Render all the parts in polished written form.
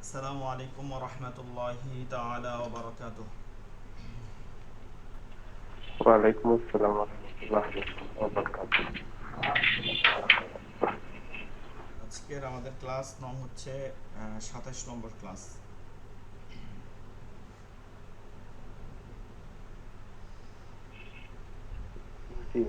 আসসালামু আলাইকুম ওয়া রাহমাতুল্লাহি তাআলা ওয়া বারাকাতুহু। ওয়ালাইকুম আসসালাম ওয়া রাহমাতুল্লাহি ওয়া বারাকাতুহু। আজকের আমাদের ক্লাস নং হচ্ছে 27 নম্বর ক্লাস। জি,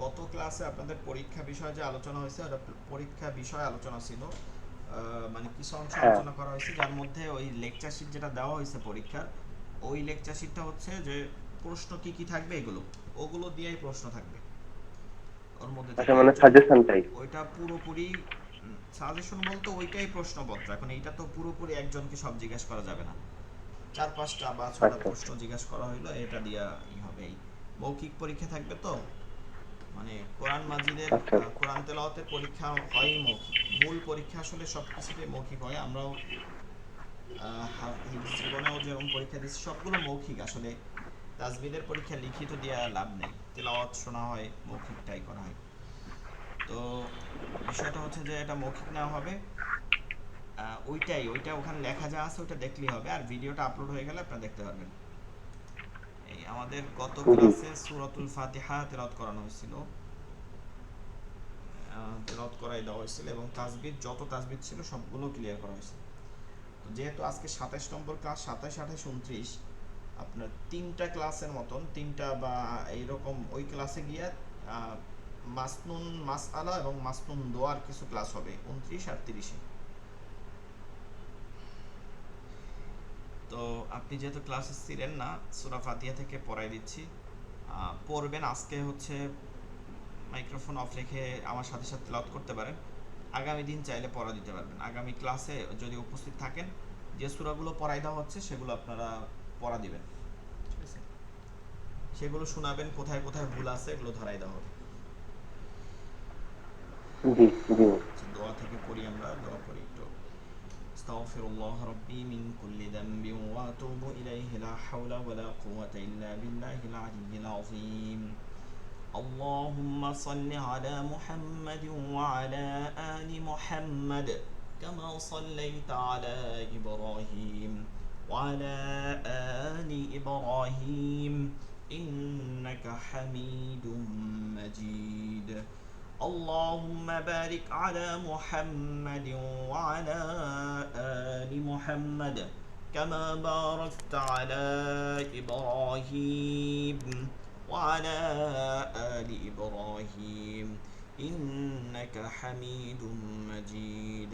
গত ক্লাসে আপনাদের পরীক্ষা বিষয়ে যে আলোচনা হয়েছে ওটা পরীক্ষা বিষয় আলোচনা ছিল। মানে কিছু অংশ হ্যাঁ, আলোচনা করা হয়েছে যার মধ্যে ওই লেকচার শিট যেটা দেওয়া হয়েছে পরীক্ষার, ওই লেকচার শিটটা হচ্ছে যে প্রশ্ন কি কি থাকবে ওগুলো দিয়েই প্রশ্ন থাকবে ওর মধ্যে আচ্ছা, থেকে মানে সাজেশন টাইপ। ওইটা পুরোপুরি সাজেশন বলতে ওইটাই প্রশ্নপত্র। এখন এইটা তো পুরোপুরি একজনকে সব জিজ্ঞেস করা যাবে না, 4-5টা বা 6টা আচ্ছা, প্রশ্ন জিজ্ঞাসা করা হইলো, এটা দিয়া হবে। এই মৌখিক পরীক্ষা থাকবে তো, মানে কোরআন মাজিদের আচ্ছা, কোরআন তেলাওয়াতের পরীক্ষা হয় মৌখিক। মূল পরীক্ষা আসলে সব কিছুতেই মৌখিক হয়। আমরাও হিফজ জীবনেও যেরকম পরীক্ষা দিচ্ছি সবগুলো মৌখিক আসলে। তাজবিদের পরীক্ষা লিখিত দেওয়া লাভ নেই, তেলাওয়াত শোনা হয়, মৌখিকটাই করা হয়। তো বিষয়টা হচ্ছে যে এটা মৌখিক নেওয়া হবে। ওইটা ওখানে লেখা যা আছে ওইটা দেখলেই হবে, আর ভিডিওটা আপলোড হয়ে গেলে আপনারা দেখতে পারবেন। এই আমাদের গত জি, ক্লাসে সূরাতুল ফাতিহা তেলাওয়াত করানো হয়েছিল, তেলাওয়াত করাই দেওয়া হয়েছিল এবং তাসবিহ যত তাসবিহ ছিল সবগুলো ক্লিয়ার করা হয়েছে। তো যেহেতু আজকে 27 নম্বর ক্লাস, 27, 28, 29, আপনার তিনটা ক্লাসের মতন, তিনটা বা এইরকম ওই ক্লাসে গিয়ে মাসনুন মাসআলা এবং মাসনুন দোয়ার কিছু ক্লাস হবে 29 আর 30-এ। তো আপনি যেহেতু ক্লাসে ছিলেন না, সূরা ফাতিহা থেকে পড়াই দিচ্ছি, পড়বেন। আজকে হচ্ছে মাইক্রোফোন অফ রেখে আমার সাথে সাথে তেলাওয়াত করতে পারেন। আগামী দিন চাইলে পড়া দিতে পারবেন। আগামী ক্লাসে যদি উপস্থিত থাকেন, যে সূরাগুলো পড়াই দেওয়া হচ্ছে সেগুলো আপনারা পড়া দিবেন, ঠিক আছে? সেগুলো শোনাবেন, কোথায় কোথায় ভুল আছে এগুলো ধরাই দেওয়া হবে। জি, জি, আচ্ছা, দোয়া থেকে পড়ি, আমরা দোয়া পড়ি একটু। আস্তাগফিরুল্লাহ রাব্বি মিন কুল্লি যামবিন ওয়া আতুবু ইলাইহি লা হাওলা ওয়া লা কুওয়াতা ইল্লা বিল্লাহিল আলিয়্যিল আযীম। اللهم صل على محمد وعلى آل محمد كما صليت على إبراهيم وعلى آل إبراهيم إنك حميد مجيد. اللهم بارك على محمد وعلى آل محمد كما باركت على إبراهيم وعلى آل إبراهيم إنك حميد مجيد.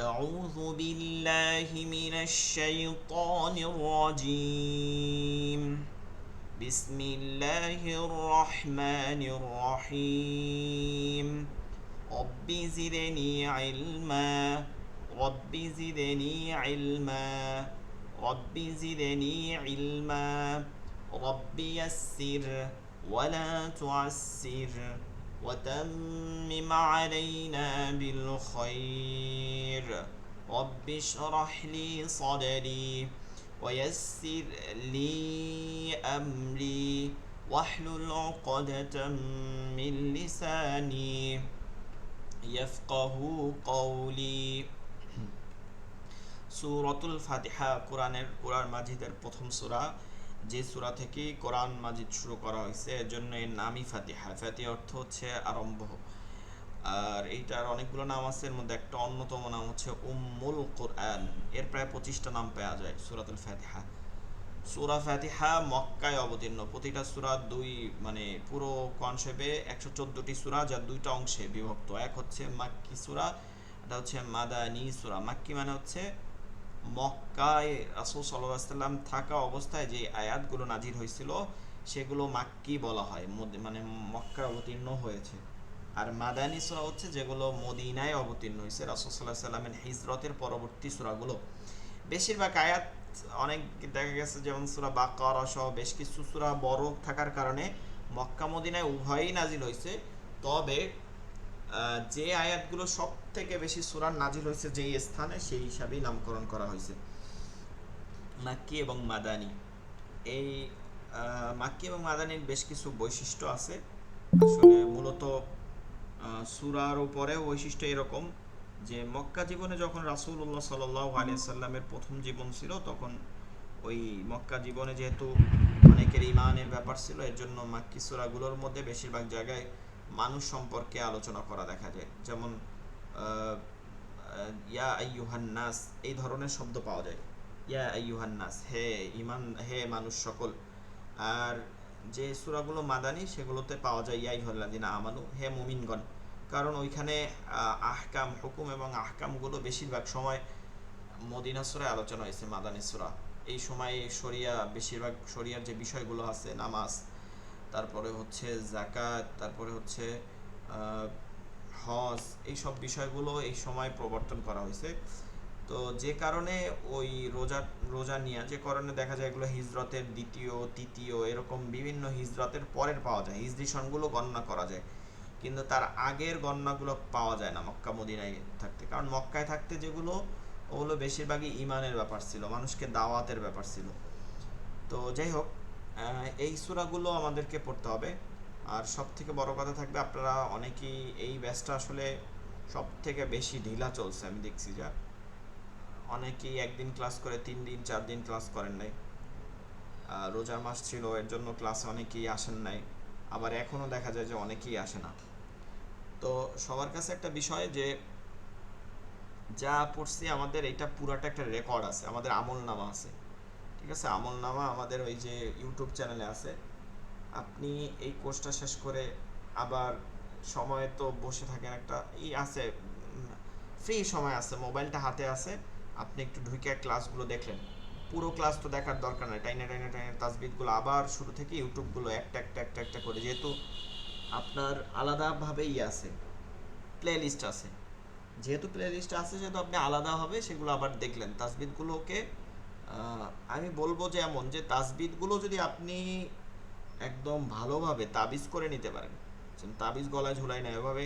أعوذ بالله من الشيطان الرجيم. بسم الله الرحمن الرحيم. رب زدني علما. رب زدني علما. رب زدني علما. رب يسر ولا تعسر وتمم علينا بالخير. رب اشرح لي صدري ويسر لي أمري واحلل عقدة من لساني يفقه قولي. সূরাতুল ফাতিহা কোরআন মাজিদের প্রথম সূরা, যে সূরা থেকে কোরআন মাজিদ শুরু করা হয়েছে, এজন্য এর নামই ফাতিহা। ফাতিহা অর্থ হচ্ছে আরম্ভ। আর এইটার অনেকগুলো নাম আছে, এর মধ্যে একটা অন্যতম নাম হচ্ছে উম্মুল কোরআন। এর প্রায় 25টা নাম পাওয়া যায় সূরাতুল ফাতিহা। সূরা ফাতিহা মক্কায় অবতীর্ণ। প্রতিটা সূরা দুই, মানে পুরো কনসেপ্টে 114টি সূরা, যা দুইটা অংশে বিভক্ত। এক হচ্ছে মাক্কি সূরা, এটা হচ্ছে মাদানী সূরা। মাক্কি মানে হচ্ছে মক্কায় রাসূল সাল্লাল্লাহু আলাইহি সাল্লাম থাকা অবস্থায় যে আয়াতগুলো নাজিল হয়েছিল সেগুলো মাক্কি বলা হয়, মানে মক্কায় অবতীর্ণ হয়েছে। আর মাদানী সূরা হচ্ছে যেগুলো মদিনায় অবতীর্ণ হয়েছে রাসূল সাল্লাল্লাহু আলাইহি সাল্লামের হিজরতের পরবর্তী সূরাগুলো। বেশিরভাগ আয়াত, অনেক দেখা গেছে যেমন সূরা বাকারা সহ বেশ কিছু সূরা বড় থাকার কারণে মক্কা মদিনায় উভয়ই নাজিল হয়েছে। তবে যে আয়াতগুলো সব থেকে বেশি সূরা নাজিল হয়েছে যেই স্থানে, সেই হিসাবেই নামকরণ করা হয়েছে মাক্কি এবং মাদানী। এই মাক্কি এবং মাদানীর বেশ কিছু বৈশিষ্ট্য আছে। আসলে মূলত সূরার উপরে বৈশিষ্ট্য এরকম যে মক্কা জীবনে যখন রাসূলুল্লাহ সাল্লাল্লাহু আলাইহি সাল্লামের প্রথম জীবন ছিল, তখন ওই মক্কা জীবনে যেহেতু অনেকের ঈমানের ব্যাপার ছিল, এর জন্য মাক্কি সূরাগুলোর মধ্যে বেশিরভাগ জায়গায় মানুষ সম্পর্কে আলোচনা করা দেখা যায়। যেমন ইয়া আইয়ুহান নাস, এই ধরনের শব্দ পাওয়া যায়। ইয়া আইয়ুহান নাস, হে ঈমান, হে মানুষ সকল। আর যে সূরাগুলো মাদানী সেগুলোতে পাওয়া যায় ইয়া আইয়ুহাল্লাযিনা আমানু, হে মুমিনগণ। কারণ ওইখানে আহকাম, হুকুম এবং আহকামগুলো বেশিরভাগ সময় মদিনা সূরায় আলোচনা হয়েছে, মাদানী সূরা। এই সময়ে শরিয়া, বেশিরভাগ শরিয়ার যে বিষয়গুলো আছে, নামাজ, তারপরে হচ্ছে যাকাত, তারপরে হচ্ছে হজ, এই সব বিষয়গুলো এই সময় প্রবর্তন করা হয়েছে। তো যে কারণে ওই রোজা নিয়ে যে কারণে দেখা যায় এগুলো হিজরতের দ্বিতীয়, তৃতীয়, এরকম বিভিন্ন হিজরতের পরের পাওয়া যায়, হিজরি সনগুলো গণনা করা যায়, কিন্তু তার আগের গণনাগুলো পাওয়া যায় না মক্কা মদিনায় থাকতে। কারণ মক্কায় থাকতে যেগুলো, ওগুলো বেশিরভাগই ইমানের ব্যাপার ছিল, মানুষকে দাওয়াতের ব্যাপার ছিল। তো যাই হোক, এই সূরাগুলো আমাদেরকে পড়তে হবে। আর সব থেকে বড় কথা থাকবে, আপনারা অনেকেই এই ব্যাচটা আসলে সব থেকে বেশি ঢিলা চলছে, আমি দেখছি যা অনেকেই একদিন ক্লাস করে 3 দিন 4 দিন ক্লাস করেন নাই। রোজার মাস ছিল, এর জন্য ক্লাসে অনেকেই আসেন নাই, আবার এখনও দেখা যায় যে অনেকেই আসে না। তো সবার কাছে একটা বিষয় যে যা পড়ছি আমাদের এইটা পুরাটা একটা রেকর্ড আছে, আমাদের আমলনামা আছে, ঠিক আছে? আমলনামা আমাদের ওই যে ইউটিউব চ্যানেলে আছে। আপনি এই কোর্সটা শেষ করে আবার সময় তো বসে থাকেন, একটা আছে, ফ্রি সময় আছে, মোবাইলটা হাতে আছে, আপনি একটু ঢুকে ক্লাসগুলো দেখলেন। পুরো ক্লাস তো দেখার দরকার নেই, টাইনে টাইনে টাইনে তাসবিহগুলো আবার শুরু থেকে ইউটিউবগুলো একটা একটা একটা একটা করে, যেহেতু আপনার আলাদাভাবেই আছে, প্লে লিস্ট আছে, যেহেতু প্লে লিস্ট আছে সেহেতু আপনি আলাদাভাবে সেগুলো আবার দেখলেন তাসবিহগুলোকে। আমি বলবো যে এমন যে তাসবিহগুলো যদি আপনি একদম ভালোভাবে তাবিজ করে নিতে পারেন, তাবিজ গলায় ঝুলাই না, এভাবে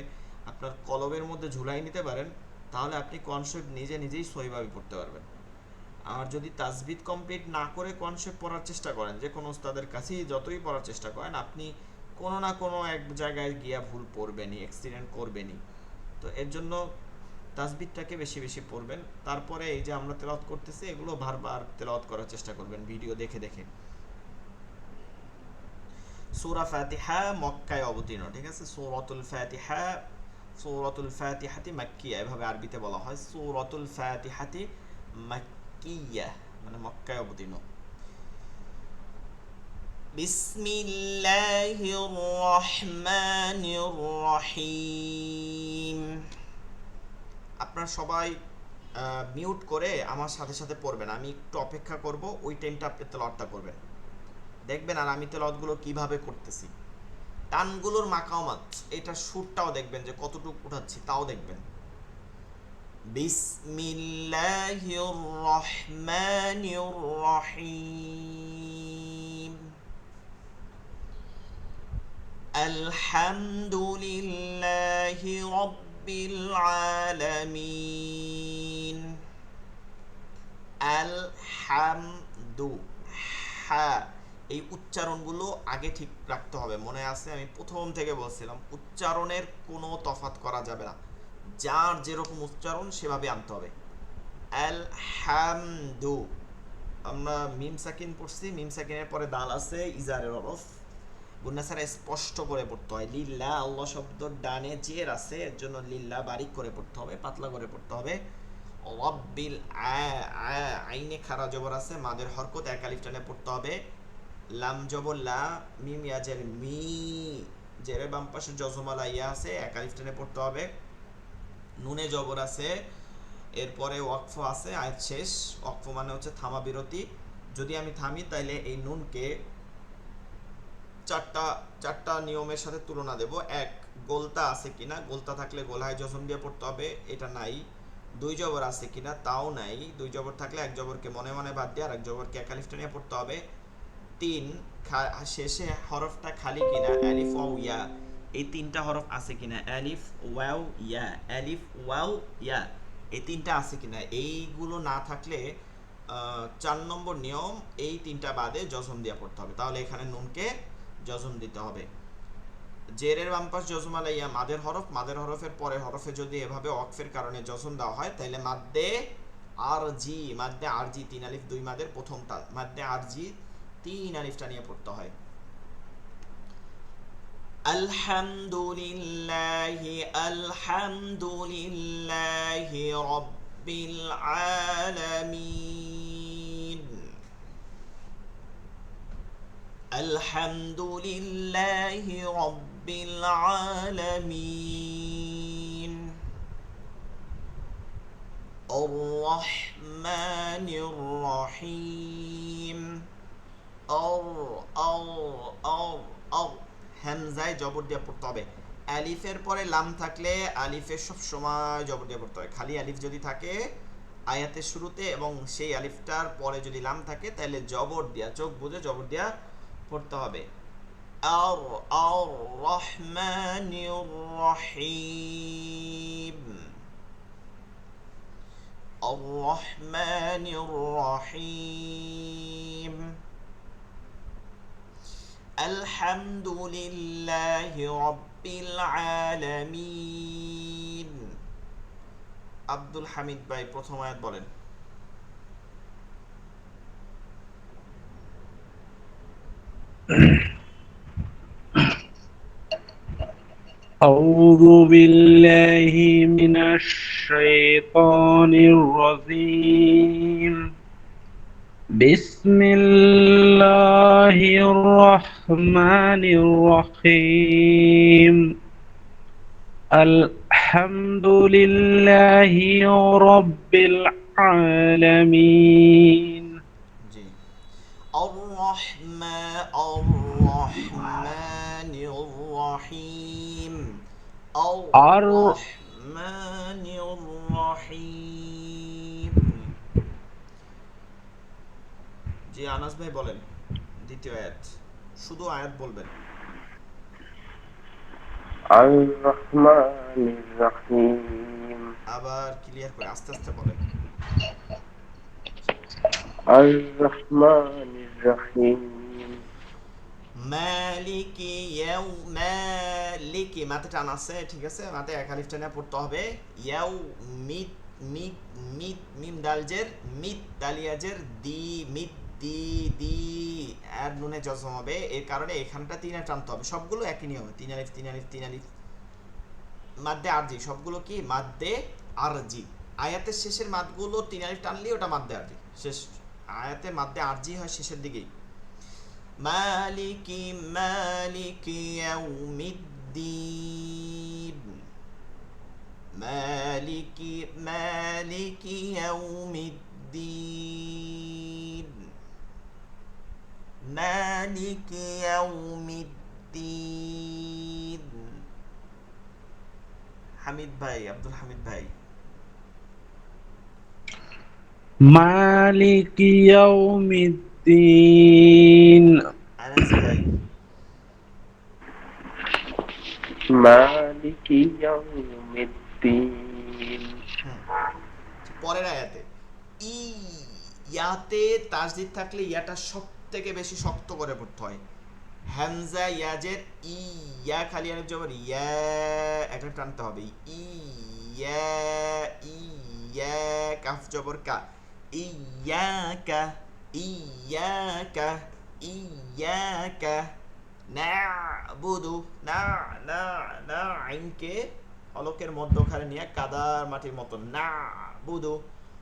আপনার কলবের মধ্যে ঝুলাই নিতে পারেন, তাহলে আপনি কনসেপ্ট নিজে নিজেই সহিভাবে পড়তে পারবেন। আর যদি তাসবিদ কমপ্লিট না করে কনসেপ্ট পড়ার চেষ্টা করেন, যে কোনো ওস্তাদের কাছেই যতই পড়ার চেষ্টা করেন, আপনি কোনো না কোনো এক জায়গায় গিয়া ভুল পড়বেনই, অ্যাক্সিডেন্ট করবেনই। তো এর জন্য তাসবিদটাকে বেশি বেশি পড়বেন। তারপরে এই যে আমরা তেলাওয়াত করতেছি, এগুলো বারবার তেলাওয়াত করার চেষ্টা করবেন ভিডিও দেখে দেখে। সূরা ফাতিহা মক্কায় অবতীর্ণ, ঠিক আছে? সূরাতুল ফাতিহা, সূরাতুল ফাতিহাতি মাক্কিয়া, এভাবে আরবিতে বলা হয়, সূরাতুল ফাতিহাতি মাক্কিয়া, মানে মক্কায় অবতীর্ণ। বিসমিল্লাহির রহমানির রহিম। আপনারা সবাই মিউট করে আমার সাথে সাথে পড়বেন, আমি একটু অপেক্ষা করব, ওই টাইমটা আপনি তেলাওয়াতটা করবেন, দেখবেন। আর আমি তেলাওয়াতগুলো কিভাবে করতেছি, টানগুলোর মাকামাত, এটা সুরটাও দেখবেন যে কতটুকু উঠাচ্ছি, তাও দেখবেন। বিসমিল্লাহির রহমানির রহিম। আলহামদুলিল্লাহি রাব্বিল আলামিন। আলহামদু, হা, এই উচ্চারণগুলো আগে ঠিক রাখতে হবে, মনে আছে আমি প্রথম থেকে বলছিলাম, উচ্চারণের কোনো তফাৎ করা যাবে না, যার যেরকম উচ্চারণ সেভাবে আনতে হবে। আলহামদু, আমরা মিম সাকিন পড়ছি, মিম সাকিনের পরে দাল আছে, ইজারের হরফ, গুন্না ছাড়া স্পষ্ট করে পড়তে হয়। লিল্লাহ, আল্লাহ শব্দ ডানে জের আছে, এর জন্য লিল্লাহ বারিক করে পড়তে হবে, পাতলা করে পড়তে হবে। রাব্বিল আইনে খারা জবর আছে, মাদের হরকত এক আলিফ টানে পড়তে হবে। লাম জবর লা, মিম ইয়াজের মি, জেরে বাম পাশে জজমালা ইয়া আছে, এক আলিফ টানে পড়তে হবে। নুনে জবর আছে, এরপরে ওয়াকফ আছে, আয়াত শেষ। ওয়াকফ মানে হচ্ছে থামা বিরতি, যদি আমি থামি তাইলে এই নুনকে চারটা নিয়মের সাথে তুলনা দেব। এক, গোলতা আছে কিনা, গোলতা থাকলে গোলায় জজম দিয়ে পড়তে হবে, এটা নাই। দুই জবর আছে কিনা, তাও নাই। দুই জবর থাকলে এক জবরকে মনে মনে বাদ দিয়ে আর এক জবরকে এক আলিফ টেনে পড়তে হবে। তিন, শেষে হরফটা খালি কিনা, আলিফ ওয়াও ইয়া, এই তিনটা হরফ আছে কিনা, আলিফ ওয়াও ইয়া, আলিফ ওয়াও ইয়া, এই তিনটা আছে কিনা। এইগুলো না থাকলে 4 নম্বর নিয়ম, এই তিনটা বাদে জজম দিয়ে পড়তে হবে, তাহলে এখানে নুনকে জজম দিতে হবে। জেরের বাম পাশ জজম আলাইয়া মাদের হরফ, মাদের হরফের পরে হরফে যদি এভাবে ওয়াকফের কারণে জজম দেওয়া হয় তাহলে মাদ্দে আরজি, মাদ্দে আরজি 3 আলিফ 2 মাদের প্রথমটা মাদ্দে আরজি 3 আলিফটা নিয়ে পড়তে হয়। আলহামদুলিল্লাহি আলহামদুলিল্লাহি রাব্বিল আলামিন। আলহামদুলিল্লাহি রাব্বিল আলামিন। আর রহমানির রহিম। হামজায় জবর দিয়ে পড়তে হবে। আলিফের পরে লাম থাকলে আলিফের সব সময় জবর দিয়ে পড়তে হয়। খালি আলিফ যদি থাকে আয়াতের শুরুতে এবং সেই আলিফটার পরে যদি লাম থাকে তাহলে জবর দিয়া, চোখ বুঝে জবর দিয়া পড়তে হবে। আর আর রহমানির রহিম। আর রহমানির রহিম। আলহামদুলিল্লাহি রাব্বিল আলামিন। আব্দুল হামিদ ভাই প্রথম আয়াত বলেন। أعوذ بالله من الشيطان الرجيم. بسم الله الرحمن الرحيم. الحمد لله رب العالمين. জি। আর রহমানির রহিম। আর রহমানির রহিম। জি আনাস ভাই বলেন দ্বিতীয় আয়াত, শুধু আয়াত বলবেন। আর রহমানির রহিম। আবার ক্লিয়ার করে আস্তে আস্তে বলেন। আর রহমানির রহিম। মালিকি মালিকি মাতে টান আছে, ঠিক আছে, মাতে এক আলিফ টানে পড়তে হবে। ইয়াউ মিত মিত মিত মিম দালজের মিত দালিয়াজের দি মিত দি দি আর নুনে জজম হবে, এর কারণে এখানটা তিনে টানতে হবে। সবগুলো একই নিয়মে 3 আলিফ 3 আলিফ 3 আলিফ। মাদ্দে আরজি সবগুলো কি মাদ্দে আরজি। আয়াতের শেষের মাদগুলো 3 আলিফ টানলে ওটা মাদ্দে আরজি। শেষ আয়াতে মাদ্দে আরজি হয় শেষের দিকেই। মালিকি মালিকি ইয়াউমিদ্দিন। মালিকি মালিকি ইয়াউমিদ্দিন। মালিকি ইয়াউমিদ্দিন। হামিদ ভাই, আব্দুল হামিদ ভাই। مالك يوم الدين. আনাস ভাই। মালিকি ইয়াউমিদ্দিন। পরের আয়াতে ই ইয়াতে তাসদিদ থাকলে ইয়াটা সব থেকে বেশি শক্ত করে পড়তে হয়। হামজা ইয়াজের ই, ইয়া খালি আলিফ জবর ইয়া একটা টানতে হবে। ই ইয়া ই ইয়া কাফ জবর কা। ইয়াকা ইয়াকা ইয়াকা নাবুদু না না না আইনকে হলকের মধ্যখানে নিয়ে কাদার মাটির মতো না বুদু।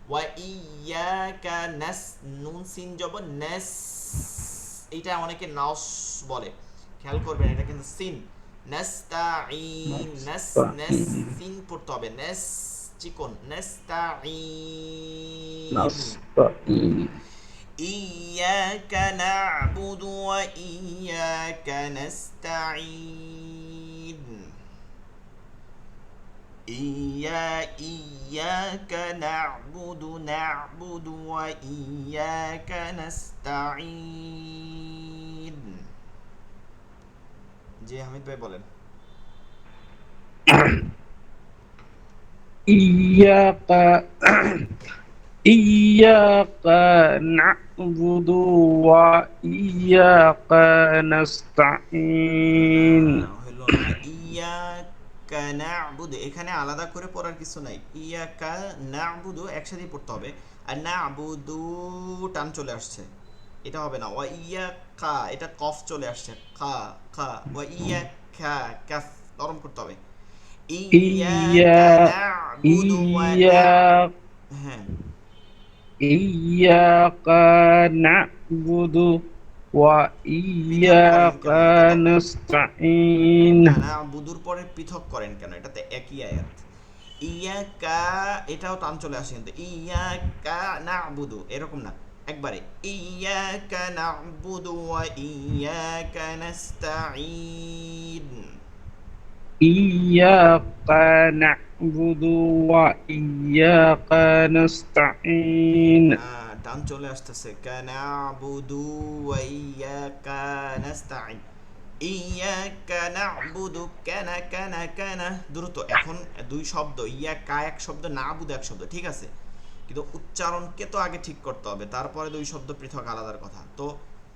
ওয়া ইয়াকা নাস নুন সিন জবর নাস, এটা অনেকে নাস বলে, খেয়াল করবেন এটা কিন্তু সিন। নাস্তাইন নাস নাস সিন পড়তে হবে, নাস চিকন নাস্তাইন। نستعين. إياك نعبد وإياك نستعين. إياك نعبد وإياك نستعين. জি হামিদ ভাই বলেন। إياك إياك نعبد وإياك نستعين. হইল হলো না। ইয়াকা না'বুদু, এখানে আলাদা করে পড়ার কিছু নাই। ইয়াকা না'বুদু একসাথেই পড়তে হবে। আর না'বুদু টান চলে আসছে, এটা হবে না। ওয়া ইয়াকা, এটা কফ চলে আসছে, খা খা। ওয়া ইয়াকা, কাফ নরম করতে হবে। ইয়াকা إياك না'বুদু ওয়া إياك হ্যাঁ, إياك نعبد পৃথক করেন وإياك কেন এটা তো? نستعين না না, বুদুর পরে পৃথক করেন কেন? এটাতে একই আয়াত। ইয়াকা, এটাও টান চলে আসে কিন্তু। ইয়াকা না'বুদু এরকম না, একবারে ইয়াকা না'বুদু ওয়া ইয়াকা নাস্তাঈন। إياك نعبد وإياك نستعين টান চলে আসতেছে, কানা'বুদু ওয়া ইয়াকা নাস্তাঈন। ইয়াকা না'বুদু, কানা কানা কানা, দ্রুত। এখন দুই শব্দ, ইয়াকা এক শব্দ, না'বুদু এক শব্দ, ঠিক আছে, কিন্তু উচ্চারণকে তো আগে ঠিক করতে হবে, তারপরে দুই শব্দ পৃথক আলাদার কথা। তো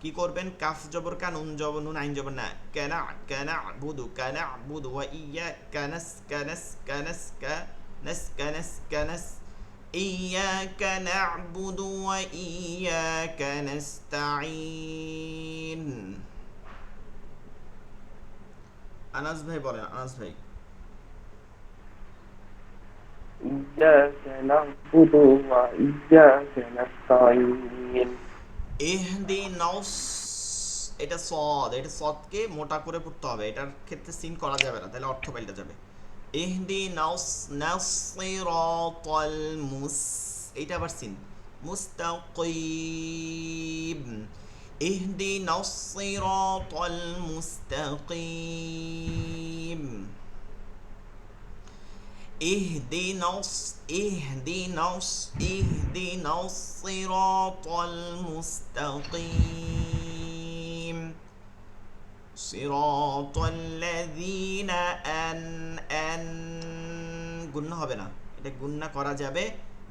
কি করবেন? কাফ জবর কা, নুন জবর নুন, আইন জবর না। কানা কানা'বুদু কানা'বুদু ওয়া ইয়াকা কানাস কানাস। ইয়াকা না'বুদু ওয়া ইয়াকা নাস্তাঈন। আনাস ভাই বলেন, আনাস ভাই। إياك نعبد وإياك نستعين ইহদিনাস, এটা সদ, এটা সদকে মোটা করে পড়তে হবে, এটার ক্ষেত্রে সিন করা যাবে না, তাহলে অর্থ পাল্টে যাবে। ইহদিনাস নাসসিরাতাল এটা আবার সিন, মুস্তাকিম। ইহদিনাস সিরাতাল মুস্তাকিম। اهدنا الصراط المستقيم صراط الذين গুণনা হবে না, এটা গুণনা করা যাবে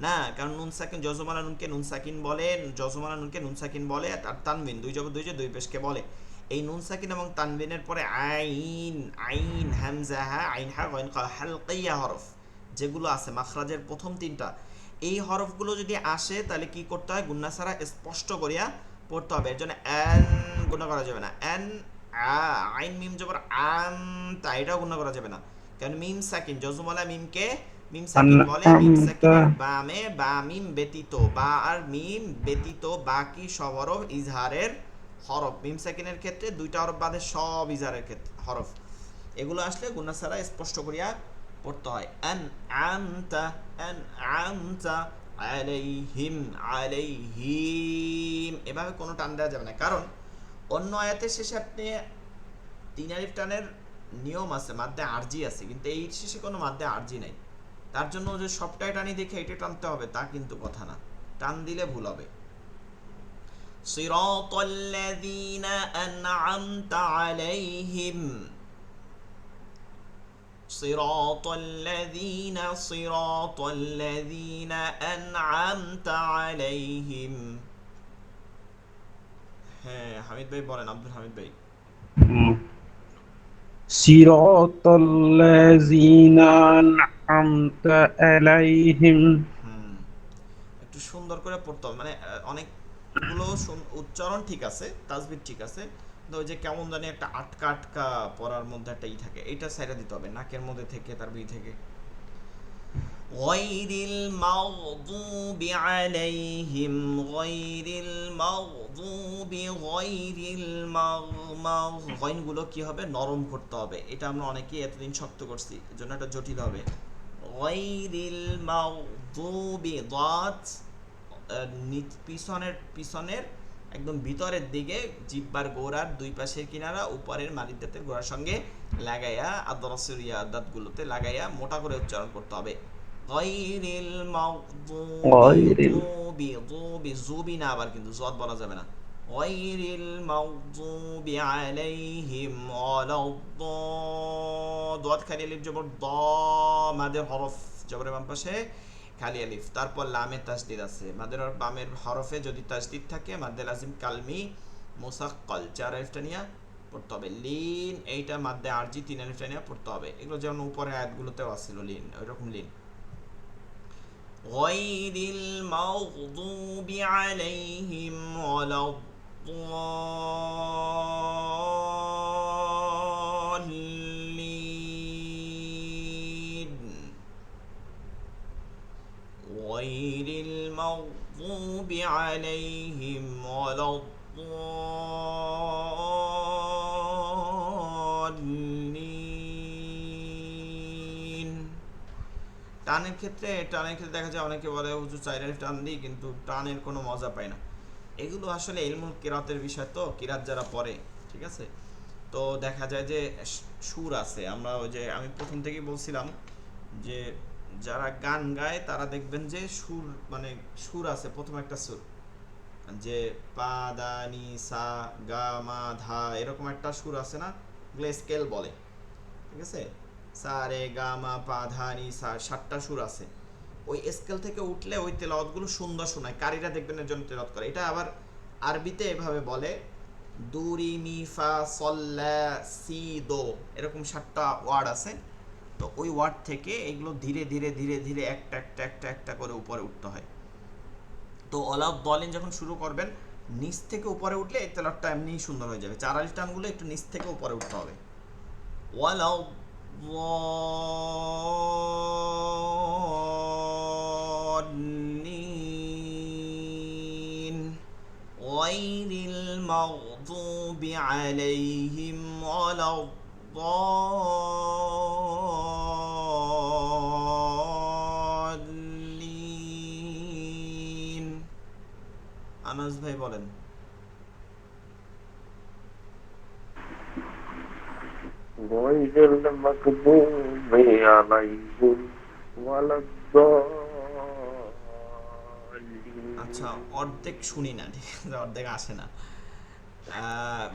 না, কারণ নুন সাকিন জজমালা নুনকে নুন সাকিন বলে, জজমালা নুনকে নুন সাকিন বলে, আর তানবিন দুই জবর দুই যে দুই পেশকে বলে। এই নুন সাকিন এবং তানবিনের পরে আইন, আইন হামজা হা, আইন হা, গইন কা, হালকিয়া হরফ যেগুলো আছে মাখরাজের প্রথম তিনটা, এই হরফগুলো যদি আসে তাহলে কি করতে হয়? গুন্না ছাড়া স্পষ্ট করিয়া পড়তে হবে। এর জন্য অ্যান গুণা করা যাবে না। অ্যান আইন মিম জবর আম, তা এটাও গুণা করা যাবে না, কারণ মিম সাকিন জজমালা মিমকে মিম সাকিন বলে। মিম أنعمت সাকিনের বামে বা মিম ব্যতীত, বা আর মিম ব্যতীত বাকি সব হরফ ইজহারের হরফ। মিম সাকিনের ক্ষেত্রে দুইটা হরফ বাদে সব ইজহারের ক্ষেত্রে হরফ, এগুলো আসলে গুণা ছাড়া স্পষ্ট করিয়া পড়তে হয়। আনআমতা আলাইহিম, এভাবে কোনো টান দেওয়া যাবে না, কারণ অন্য আয়াতের শেষে আপনি তিন আলিফ টানের নিয়ম আছে, মাদ্দে আরজি আছে, কিন্তু এই শেষে কোনো মাদ্দে আরজি নাই। তার জন্য যে সবটাই টানি দেখে এটা টানতে হবে তা কিন্তু কথা না, টান দিলে ভুল হবে। সিরাতাল্লাযীনা আনআমতা আলাইহিম, صراط الذين أنعمت عليهم। হ্যাঁ হামিদ ভাই বলেন, আব্দুল হামিদ ভাই। صراط الذين أنعمت عليهم একটু সুন্দর করে পড়তে হবে, মানে অনেকগুলো উচ্চারণ ঠিক আছে, তাজবিদ ঠিক আছে, কিন্তু ওই যে কেমন জানি একটা আটকা আটকা পড়ার মধ্যে একটা ই থাকে, এইটা সাইডা দিতে হবে নাকের মধ্যে থেকে, তার বি থেকে। গয়রিল মাগদুবি আলাইহিম, গয়রিল মাগদুবি, গয়রিল গয়নগুলো কি হবে? নরম করতে হবে, এটা আমরা অনেকেই এতদিন শক্ত করছি, এজন্য এটা জটিল হবে। গয়রিল মাগদুবি, দাত পিছনের একদম ভিতরের দিকে, জিহ্বার গোড়ার দুই পাশের কিনারা উপরের মালির দাঁতের গোড়ার সঙ্গে লাগাইয়া, আদরাসুরিয়া দাঁতগুলোতে লাগাইয়া মোটা করে উচ্চারণ করতে হবে। গায়রিল মাগদুবি, জুবি না, আবার কিন্তু জদ বলা যাবে না। গায়রিল মাগদুবি আলাইহিম ওয়ালাদ, খালি আলিফ জবর দ, মাদের হরফ জবরের বাম পাশে খালি আলিফ, তারপর লামে তাসদিদ আছে, মাদের বামের হরফে যদি তাসদিদ থাকে মাদ্দে লাজিম কালমি মুসাক্কাল, চার আলিফটা নিয়ে পড়তে হবে। লিন এইটা মাদ্দে আরজি 3 আলিফ টানিয়া পড়তে হবে। এগুলো যেমন উপরে আয়াতগুলোতেও আসছিল লিন, ওইরকম লিন। গায়রিল মাগদুবি আলাইহিম ওয়ালাদ-দাল্লিন غير المغضوب عليهم ولا الضالين। টানের ক্ষেত্রে দেখা যায় অনেকে বলে হুজুর 4 আলিফ টান দিই, কিন্তু টানের কোনো মজা পায় না। এগুলো আসলে ইলমুল কিরাতের বিষয়, তো কিরাত যারা পড়ে, ঠিক আছে, তো দেখা যায় যে সুর আছে। আমরা ওই যে আমি প্রথম থেকেই বলছিলাম যে যারা গান গায় তারা দেখবেন যে সুর, মানে সুর আছে, প্রথম একটা সুর যে পা দা নি সা গা মা ধা, এরকম একটা সুর আছে না, এগুলো স্কেল বলে, ঠিক আছে, সা রে গা মা পা ধা নি সা, 7টা সুর আছে। ওই স্কেল থেকে উঠলে ওই তেলাওয়াতগুলো সুন্দর শোনায়, কারীরা দেখবেন এর জন্য তেলাওয়াত করে। এটা আবার আরবিতে এভাবে বলে দু রি মি ফা সল লা সি দো, এরকম 7টা ওয়ার্ড আছে। তো ওই ওয়ার্ড থেকে এগুলো ধীরে ধীরে ধীরে ধীরে একটা একটা একটা একটা করে উপরে উঠতে হয়। তো ওয়ালাদ-দাল্লিন যখন শুরু করবেন, নিচ থেকে উপরে উঠলে এই তেলাওয়াতটা এমনিই সুন্দর হয়ে যাবে। 4 আলিফ টানগুলো একটু নিচ থেকে উপরে উঠতে হবে। ওয়ালাদ-দাল্লিন গায়রিল মাগদুবি আলাইহিম ওয়ালাদ-দাল্লিন। আনাস ভাই বলেন। غير المغضوب عليهم ولا الضالين। আচ্ছা, অর্ধেক শুনি না, ঠিক আছে, অর্ধেক আসে না।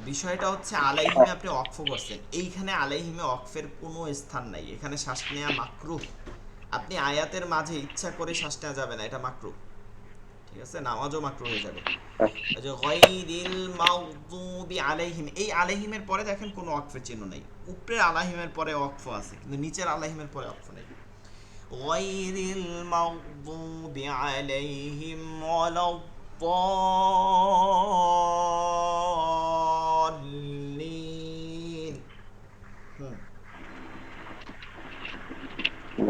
বিষয়টা হচ্ছে আলাইহিমে আপনি ওয়াকফ করছেন, এইখানে আলাইহিমে ওয়াকফের কোনো স্থান নাই, এখানে শ্বাস নেওয়া মাকরুহ। আপনি আয়াতের মাঝে ইচ্ছা করে শ্বাস নেওয়া যাবে না, এটা মাকরুহ, ঠিক আছে, নামাজও মাকরুহ হয়ে যাবে। এই যে গায়রিল মাগদুবি আলাইহিম, এই আলাইহিমের পরে দেখেন কোনো ওয়াকফের চিহ্ন নাই। উপরের আলাইহিমের পরে ওয়াকফ আছে, কিন্তু নিচের আলাইহিমের পরে ওয়াকফ নেই। গায়রিল মাগদুবি আলাইহিম ওয়ালাদ-দাল্লিন।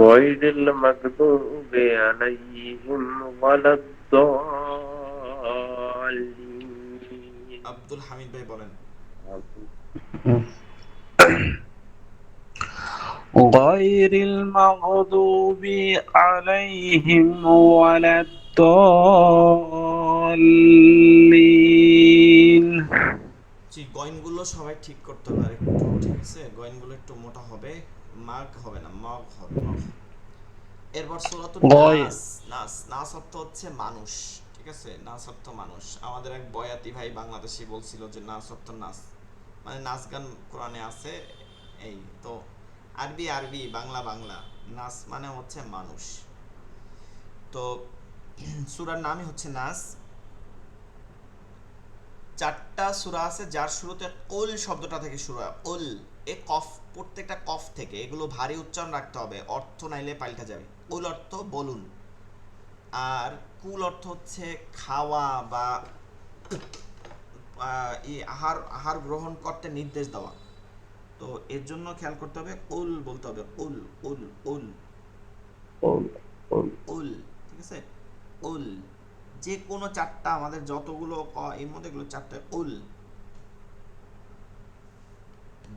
غير المغضوب عليهم ولا الضالين। আব্দুল হামিদ ভাই বলেন। غير المغضوب عليهم ولا الضالين। জি, গয়নগুলো সবাই ঠিক করতে হবে আরেকটু, ঠিক আছে, গয়নগুলো একটু মোটা হবে, মাগ হবে না, মগ হবে, মগ। এরপর সূরাতুন غير নাস। নাস নাস অর্থ হচ্ছে মানুষ, ঠিক আছে, নাস অর্থ মানুষ। আমাদের এক বয়াতি ভাই বাংলাদেশি বলছিল যে নাস অর্থ নাস, মানে নাচ গান কোরআনে আছে, এই তো আরবি আরবি, বাংলা বাংলা, নাস মানে হচ্ছে মানুষ। তো সূরার নামই হচ্ছে নাস। 4টা সূরা আছে যার শুরুতে কুল শব্দটা থেকে শুরু হয়। কুল, এ কফ, প্রত্যেকটা কফ থেকে, এগুলো ভারী উচ্চারণ রাখতে হবে, অর্থ নাইলে পাল্টা যাবে। কুল অর্থ বলুন, আর কুল অর্থ হচ্ছে খাওয়া বা আহার আহার গ্রহণ করতে নির্দেশ দেওয়া। তো এর জন্য খেয়াল করতে হবে, কুল বলতে হবে, কুল কুল কুল কুল, ঠিক আছে, কুল। যে কোনো 4টা, আমাদের যতগুলো এর মধ্যে এগুলো 4টা কুল।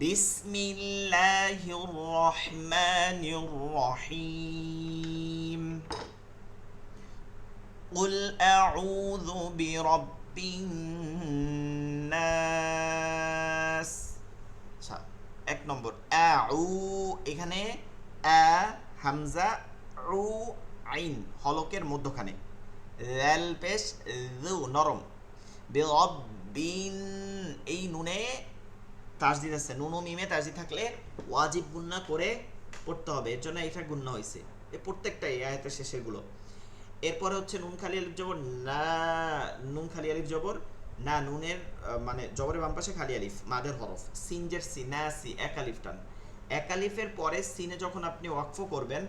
বিসমিল্লাহির রহমানির রহিম। কুল আউযু বিরাব্বিন নাস। আচ্ছা, 1 নম্বর আউ, এখানে আ হামজা, উ আইন হলকের মধ্যখানে, লাল পেশ যু নরম, বিরাব্বিন, এই নুনে তাসদিদ আছে, নুন ও মিমে তাসদিদ থাকলে ওয়াজিব গুন্না করে পড়তে হবে, এর জন্য এটা গুন্না হয়েছে, এই প্রত্যেকটা এই আয়াতের শেষের গুলো। এরপরে হচ্ছে নুন খালি আলিফ জবর না, নুন খালি আলিফ জবর না নুনের মানে জবরের বাম পাশে খালি আলিফ মাদের হরফ, সিনজের সি না সি এক আলিফ টান, এক আলিফের পরে সিনে যখন আপনি ওয়াকফ করবেন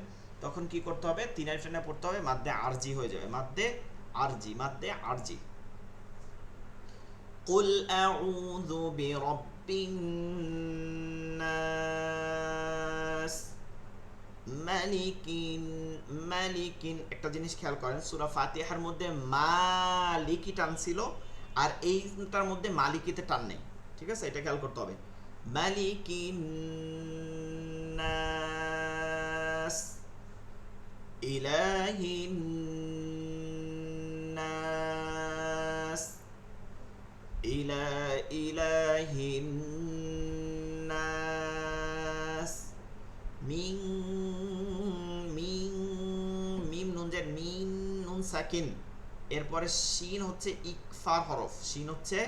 তখন কি করতে হবে, তিন আলিফ টানে পড়তে হবে, মাদ্দে আরজি হয়ে যাবে, মাদ্দে আরজি, মাদ্দে আরজি। কুল আউযু বিরাব্বিন নাস মালিকিন, মালিকিন। একটা জিনিস খেয়াল করেন, সূরা ফাতিহার মধ্যে মালিকি টান ছিল, আর এইটার মধ্যে মালিকিতে টান নেই, ঠিক আছে, এটা খেয়াল করতে হবে। মালিকিন নাস ইলাহিন নাস ইলাহিন নাস। মিং মিং মিম নুন যে মিন নুন সাকিন, এরপরে শিন হচ্ছে ইকফার হরফ, শিন হচ্ছে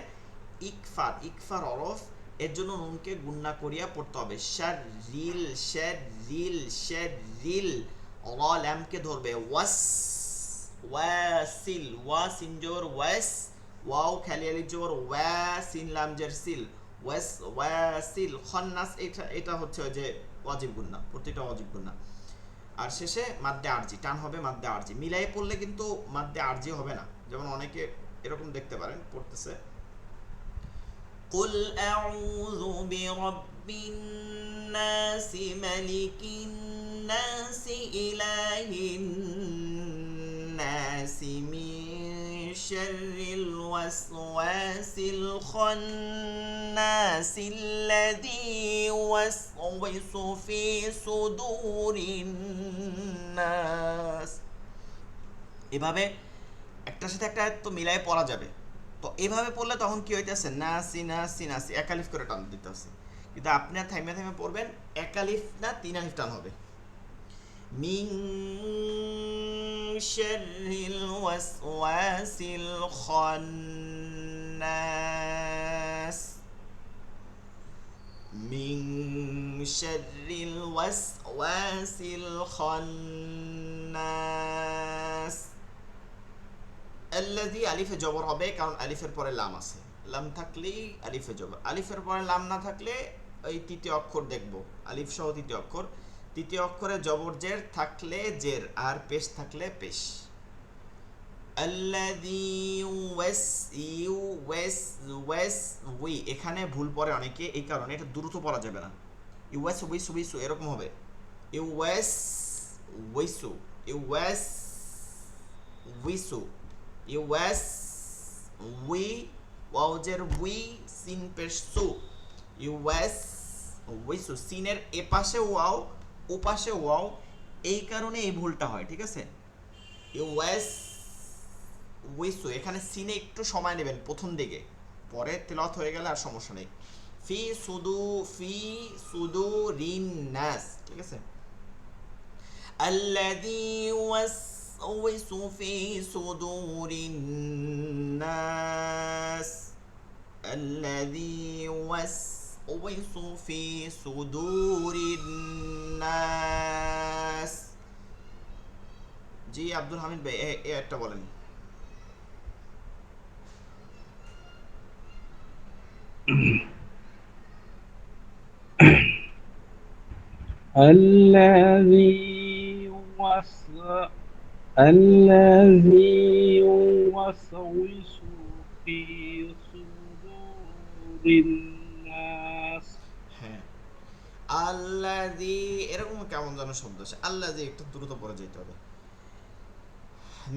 ইকফার, ইকফার হরফ, এর জন্য নুনকে গুন্না করিয়া পড়তে হবে। শাররিল শাররিল শাররিল, রা লামকে ধরবে, ওয়াস ওয়াসিল, ওয়া সিন জবর ওয়াস, ওয়াও খালি আলিফ জবর ওয়া, সিন লাম জের সিল, ওয়াস ওয়াসিল। খন্নাস এটা হচ্ছে ওই যে ওয়াজিব গুন্না, প্রতিটা ওয়াজিব গুন্না। আর শেষে মাদ্দে আরজি টান হবে, মাদ্দে আরজি মিলাই পড়লে কিন্তু মাদ্দে আরজি হবে না, যেমন অনেকে এরকম দেখতে পারেন পড়তেছে কুল আউযু বিরাব্বিন নাস মালিকিন নাস ইলাহিন নাস মিন শাররিল ওয়াসওয়াসিল খান্নাস আল্লাযী ইউওয়াসওয়িসু ফি সুদুরিন নাস। এভাবে একটার সাথে একটা তো মিলাই পড়া যাবে। তো এভাবে পড়লে তখন কি হইতেছে, নাসি নাসি নাসি এক আলিফ করে টান দিতে আছে, কিন্তু আপনি আর থাইমে থাইমে পড়বেন, এক আলিফ না তিন আলিফ টান হবে। মিন শাররিল ওয়াসওয়াসিল খান্নাস, মিন শাররিল ওয়াসওয়াসিল খান্নাস। আল্লাযী আলিফে জবর হবে, কারণ আলিফের পরে লাম আছে, লাম থাকলেই আলিফে জবর, আলিফের পরে লাম না থাকলে ওই তৃতীয় অক্ষর দেখব, আলিফ সহ তৃতীয় অক্ষর, তৃতীয় অক্ষরে জবর জের থাকলে জের, আর পেশ থাকলে পেশ। আল্লাযী ওয়াস ইউ ওয়াস ওয়াস উই, এখানে ভুল পড়ে অনেকে, এই কারণে এটা দ্রুত পড়া যাবে না, ইউ ওয়াস উইসু উইসু এরকম হবে, ইউ ওয়াস উইসু, ইউ ওয়াস উইসু, ইউ ওয়াস উই, ওয়াউজের উই, সিন পেশ সু, ইউ ওয়াস উইসু, সিনের এপাশে ওয়াও ওপাশে ওয়াও, এই কারণে এই ভুলটা হয়, ঠিক আছে। ইউ ওয়াস উইসু, এখানে সিনে একটু সময় নেবেন প্রথম দিকে, পরে তেলাওয়াত হয়ে গেলে আর সমস্যা নেই। ফি সুদুরিন নাস, ঠিক আছে। আল্লাযী ইউওয়াসওয়িসু ফি সুদুরিন নাস, আল্লাযী ইউওয়াসওয়িসু ফি সুদুরিন নাস। জি আব্দুল হামিদ ভাই, একটা বলেন। الذي يوسوس في صدور الناس। হ্যাঁ, আল্লাযী এরকম কেমন যেন শব্দ আছে, আল্লাযী একটু দ্রুত পড়ে যেতে হবে।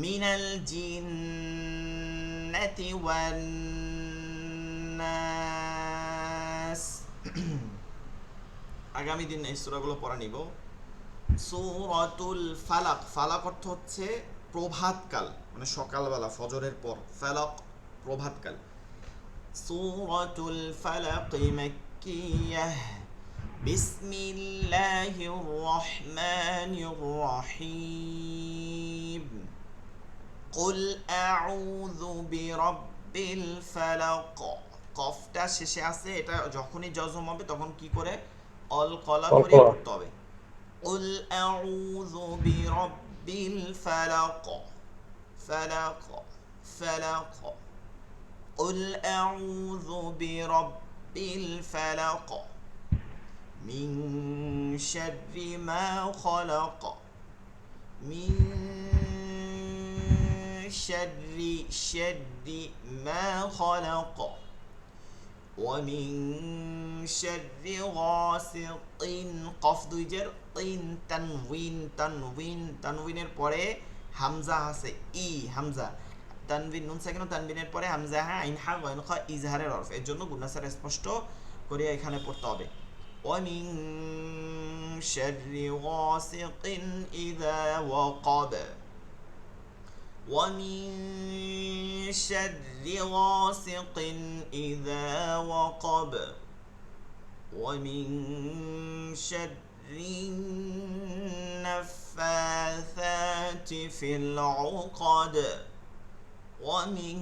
মিনাল জিন্নাতি ওয়ান নাস। আগামী দিন এই সূরাগুলো পড়া নিব। সূরাতুল ফালাক, ফালাক অর্থ হচ্ছে প্রভাতকাল, মানে সকালবেলা ফজরের পর, ফালাক প্রভাতকাল। সূরাতুল ফালাক মাক্কিয়াহ, বিসমিল্লাহির রহমানির রহিম। কুল আউযু বিরাব্বিল ফালাক, কফটা শেষে আছে, এটা যখনই জজম হবে তখন কি করে অল কলা করে পড়তে হবে। কুল আউযু বিরাব্বিল ফালাক, ফালাক ফালাক। কুল আউযু বিরাব্বিল ফালাক মিন শাররি মা খালাক মিন শাররি মা খালাক ومن شر غاسق قف দুইজের তিন তানউইনের পরে হামজা আছে ই হামজা তানবিন নুন সাকিন তানবিনের পরে হামজা হ্যাঁ আইন হা গয়ন খ ইজহারের হরফ এর জন্য গুন্নাসার স্পষ্ট করে এখানে পড়তে হবে ومن شر غاسق إذا وقب ومن شر غاسق إذا وقب ومن شر النفاثات في العقد ومن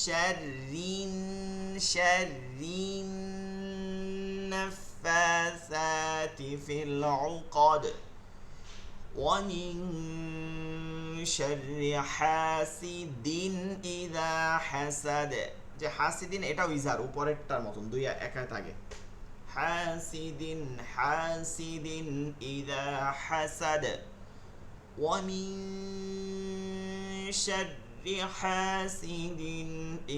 شر النفاثات في العقد ومن شر حاسد إذا حسد যে হাসিদিন এটাও ইজার উপরেরটার মতন দুই একায় থাকে হাসিদিন ইযা হাসাদ ومن شر حاسد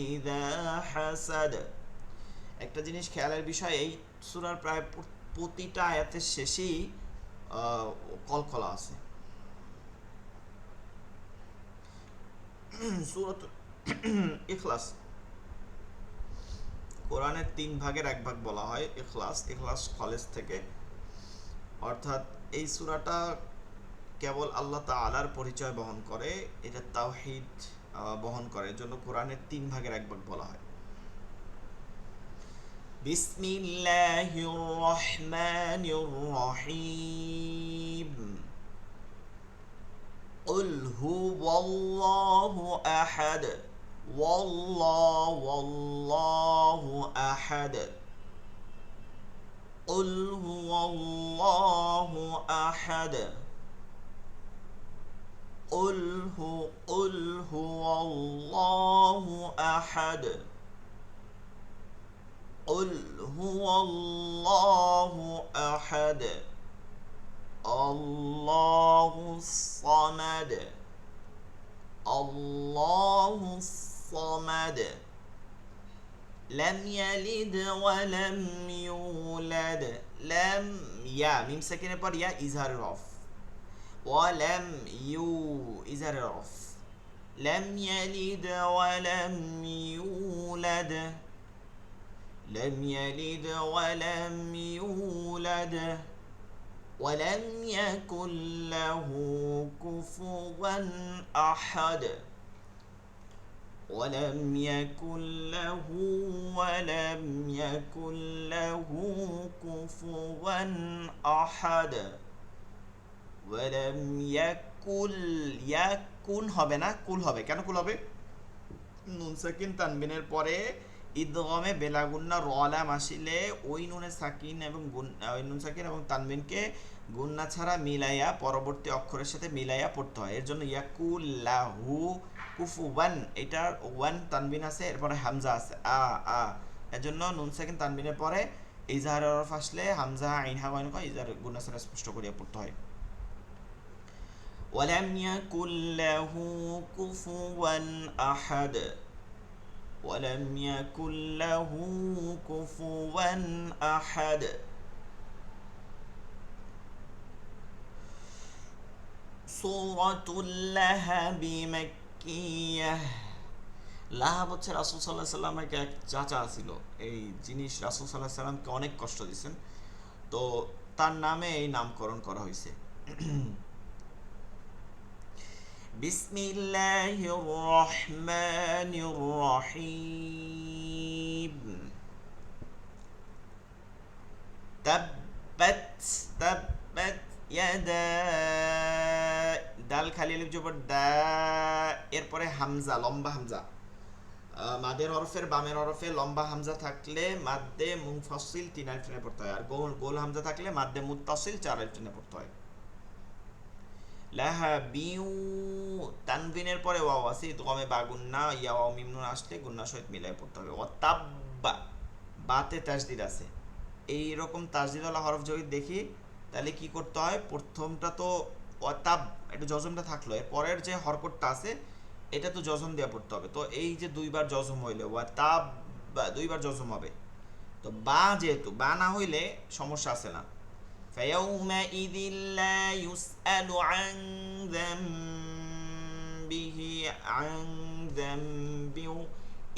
إذا حسد একটা জিনিস খেয়ালের বিষয় এই সূরার প্রায় প্রতিটা আয়াতের শেষেই কলকলা আছে সূরাত ইখলাস কোরআনের 3 ভাগের 1 ভাগ বলা হয় ইখলাস খালেস থেকে অর্থাৎ এই সূরাটা কেবল আল্লাহ তাআলার পরিচয় বহন করে এটা তাওহীদ বহন করে এজন্য কোরআনের 3 ভাগের 1 ভাগ বলা হয় বিসমিল্লাহির রহমানির রহিম قل هو الله أحد والله أحد قل هو الله أحد قل هو الله أحد قل هو الله أحد الله الصمد الله الصمد لم يلد ولم يولد لم يا ميم ساكنة پر يا إظهار الرف ولم يو إظهار الرف لم يلد ولم يولد لم يلد ولم يولد ولم يكن له كفوا أحد ولم يكن له كفوا أحد ولم يكن হবে না কুল হবে কেন কুল হবে নুন সাকিন তানবিনের পরে ইদগামে বেলাগুন্না রলাম আসিলে ওই নুনে সাকিন এবং ওই নুন সাকিন এবং তানবিনকে গুন্না ছাড়া মিলাইয়া পরবর্তী অক্ষরের সাথে মিলাইয়া পড়তে হয় এর জন্য ইয়াকুল্লাহু কুফুওয়ান এটার ওয়ান তানবিন আছে এরপরে হামজা আছে আ এর জন্য নুন সাকিন তানবিনের পরে ইজহারের হরফ আসলে হামজা আইন হা ওয়ান কয় ইজহার গুন্না ছাড়া স্পষ্ট করিয়া পড়তে হয় ওয়ালাম ইয়াকুল্লাহু কুফুওয়ান আহাদ ولم يكن له كفوا أحد سورة اللهب مكية লাহাব হচ্ছে রাসূল সাল্লাল্লাহু আলাইহি সাল্লামের এক চাচা ছিল এই জিনিস রাসূল সাল্লাল্লাহু আলাইহি সাল্লামকে অনেক কষ্ট দিয়েছেন তো তার নামে এই নামকরণ করা হয়েছে بسم الله الرحمن الرحيم تبت يدا দাল খালি আলিফ জবর দা এরপরে হামজা লম্বা হামজা মাদের হরফের বামের হরফে লম্বা হামজা থাকলে মাদ্দে মুনফাসিল 3 আলিফ টেনে পড়তে হয় আর গোল হামজা থাকলে মাদ্দে মুত্তাসিল 4 আলিফ টেনে পড়তে হয় লাহাবিউ, তানবিনের পরে ওয়াও আছে, ইদগামে বা গুন্না, ইয়া ওয়াও মিম নুন আসলে গুন্নার সহিত মিলাই পড়তে হবে। ওয়াতাব্বা, বাতে তাসদিদ আছে। এই রকম তাসদিদওয়ালা হরফ যদি দেখি তাহলে কি করতে হয়, প্রথমটা তো ওয়াতাব, এটা জজমটা থাকলো, এর পরের যে হরকতটা আছে এটা তো জজম দিয়ে পড়তে হবে। তো এই যে দুইবার জজম হইলে ওয়াতাব, দুইবার জজম হবে। তো বা যেহেতু বা না হইলে সমস্যা আছে না। فيومئذ لا يسأل عن ذنبه عن ذنب,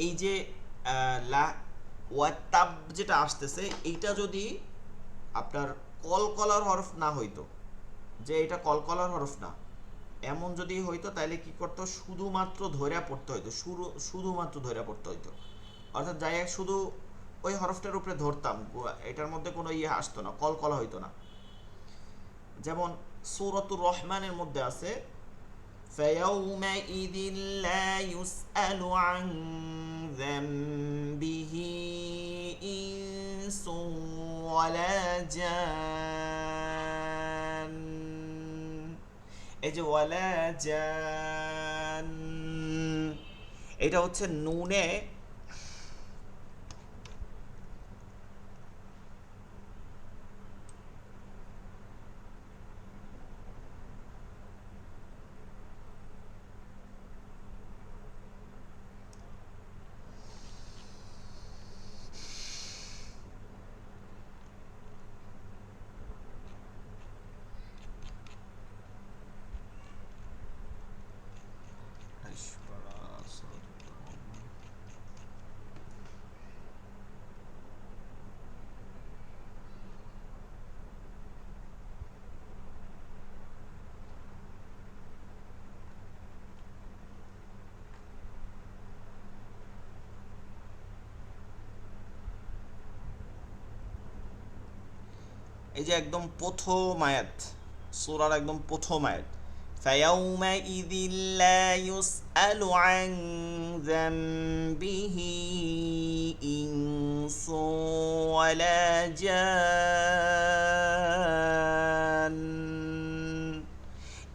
এই যে লা ওয়াতাব যেটা আসতেছে এইটা যদি আপনার কলকলার হরফ না হইতো, যে এটা কলকলার হরফ না এমন যদি হইতো তাহলে কি করতো, শুধুমাত্র ধৈর্য পড়তে হইতো, শুধুমাত্র ধৈর্য পড়তে হইতো। অর্থাৎ যাই হোক শুধু ওই হরফটার উপরে ধরতাম, এটার মধ্যে কোনো ইয়ে আসতো না, কলকলা হইতো না। যেমন সূরাতুর রহমানের মধ্যে আছে فَيَوْمَئِذٍ لَا يُسْأَلُ عَنْ ذَنبِهِ إِنسٌ وَلَا جَانٌّ, এই যে ওয়ালা জান, এটা হচ্ছে নুনে এই যে একদম প্রথম আয়াত, সূরার একদম প্রথম আয়াত, فَيَوْمَئِذٍ لَا يُسْأَلُ عَنْ ذَنبِهِ إِنسٌ وَلَا جَانٌّ,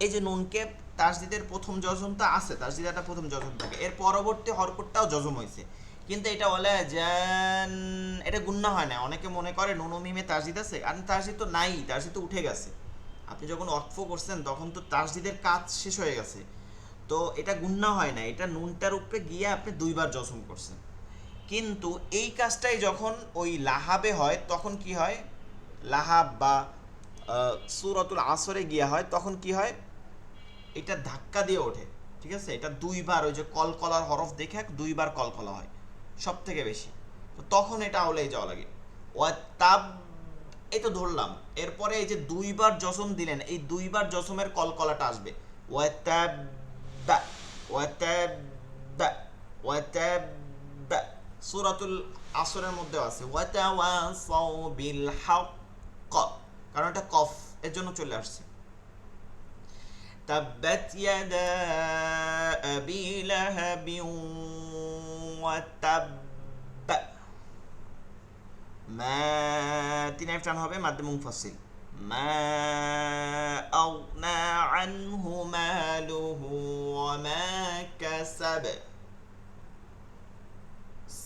এই যে নুনকে তাসদিদের প্রথম জজমটা আছে, তাসদিদাটা প্রথম জজম থাকে, এর পরবর্তী হরকতটাও জজম হয়েছে, কিন্তু এটা বলে জান, এটা গুন্না হয় না। অনেকে মনে করে নুন ও মিমে তাসদিদ আছে, আর তাসদিদ তো নাই, তাসদিদ তো উঠে গেছে। আপনি যখন ওয়াকফ করছেন তখন তো তাসদিদের কাজ শেষ হয়ে গেছে, তো এটা গুন্না হয় না, এটা নুনটার উপরে গিয়ে আপনি দুইবার জজম করছেন। কিন্তু এই কাজটাই যখন ওই লাহাবে হয় তখন কি হয়, লাহাব বা সূরাতুল আসরে গিয়া হয় তখন কি হয়, এটা ধাক্কা দিয়ে ওঠে, ঠিক আছে, এটা দুইবার ওই যে কলকলার হরফ দেখে দুইবার কলকলা হয় সব থেকে বেশি, তো তখন এটা আওলাই যাওয়া লাগে। ওয়াতাব, এই তো ধরলাম, এরপরে এই যে দুইবার জসম দিলেন, এই দুইবার জসমের কলকলাটা আসবে, ওয়াতাব, ওয়াতাব, ওয়াতাব, সূরাতুল আসরের মধ্যে আছে ওয়াতাওয়াসাউ বিল হক, কারণ এটা কফ এর জন্য চলে আসছে। تبت يدا أبي لهب وتب, ما তিন আলিফ টান হবে মাদ্দে মুনফাসিল, ما أغنى عنه ماله وما كسب